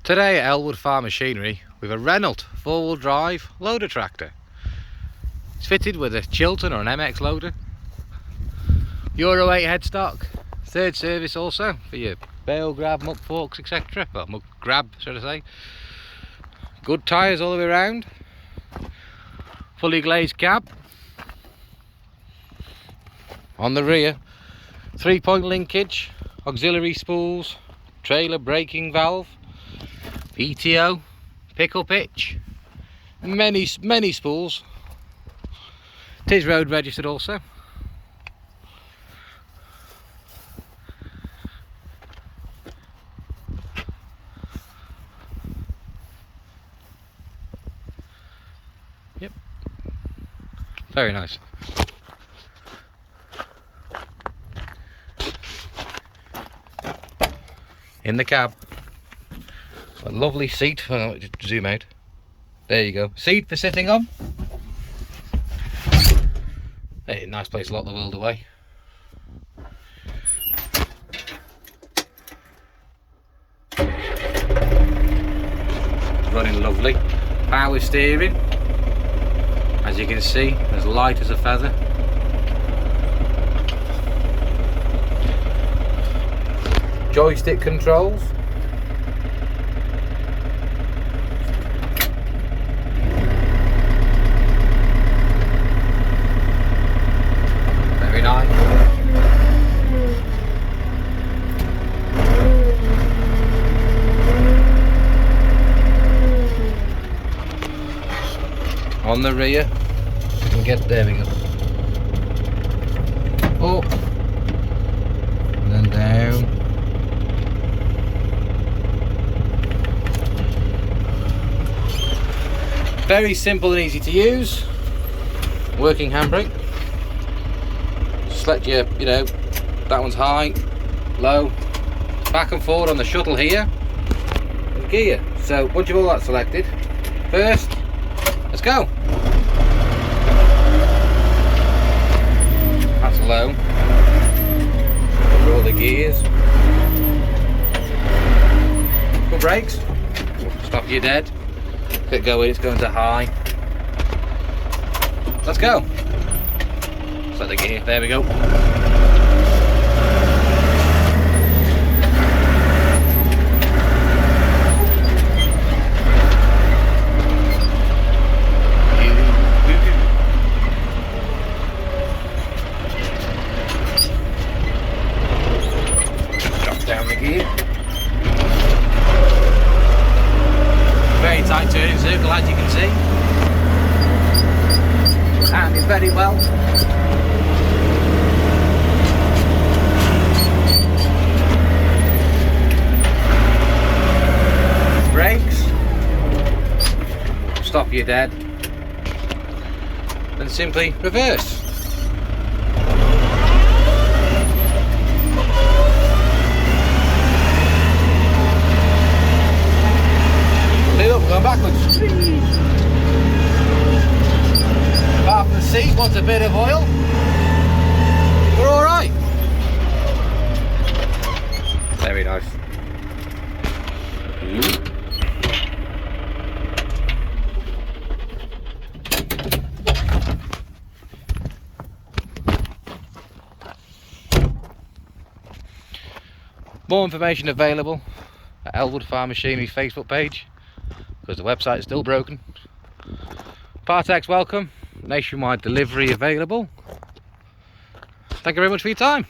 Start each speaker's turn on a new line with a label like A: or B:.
A: Today at Ellwood Farm Machinery with a Renault 4-wheel drive loader tractor. It's fitted with a Chilton or an MX loader, Euro 8 headstock, third service also for your bale grab, muck forks, etc. Well, muck grab, should I say. Good tyres all the way around, fully glazed cab. On the rear, 3-point linkage, auxiliary spools, trailer braking valve, ETO, pickle pitch, many spools. It is road registered also. Yep, very nice. In the cab, a lovely seat. Just zoom out. There you go. Seat for sitting on. Hey, nice place to lock the world away. Running lovely. Power steering. As you can see, as light as a feather. Joystick controls. Very nice. On the rear, you can get, there we go. Up and then down. Very simple and easy to use. Working handbrake. Select your, that one's high, low, back and forward on the shuttle here, and gear. So once you've all that selected, first, let's go. That's low. For all the gears. For brakes, stop you dead. Get going, it's going to high. Let's go. Set the gear, there we go. Drop down the gear. Very tight turning circle, as you can see. Handling very well. Brakes. Stop you dead. Then simply reverse. Going backwards. Apart from the seat wants a bit of oil, we're alright. Very nice. More information available at Ellwood Farm Machinery Facebook page, because the website is still broken. Partex welcome, nationwide delivery available. Thank you very much for your time.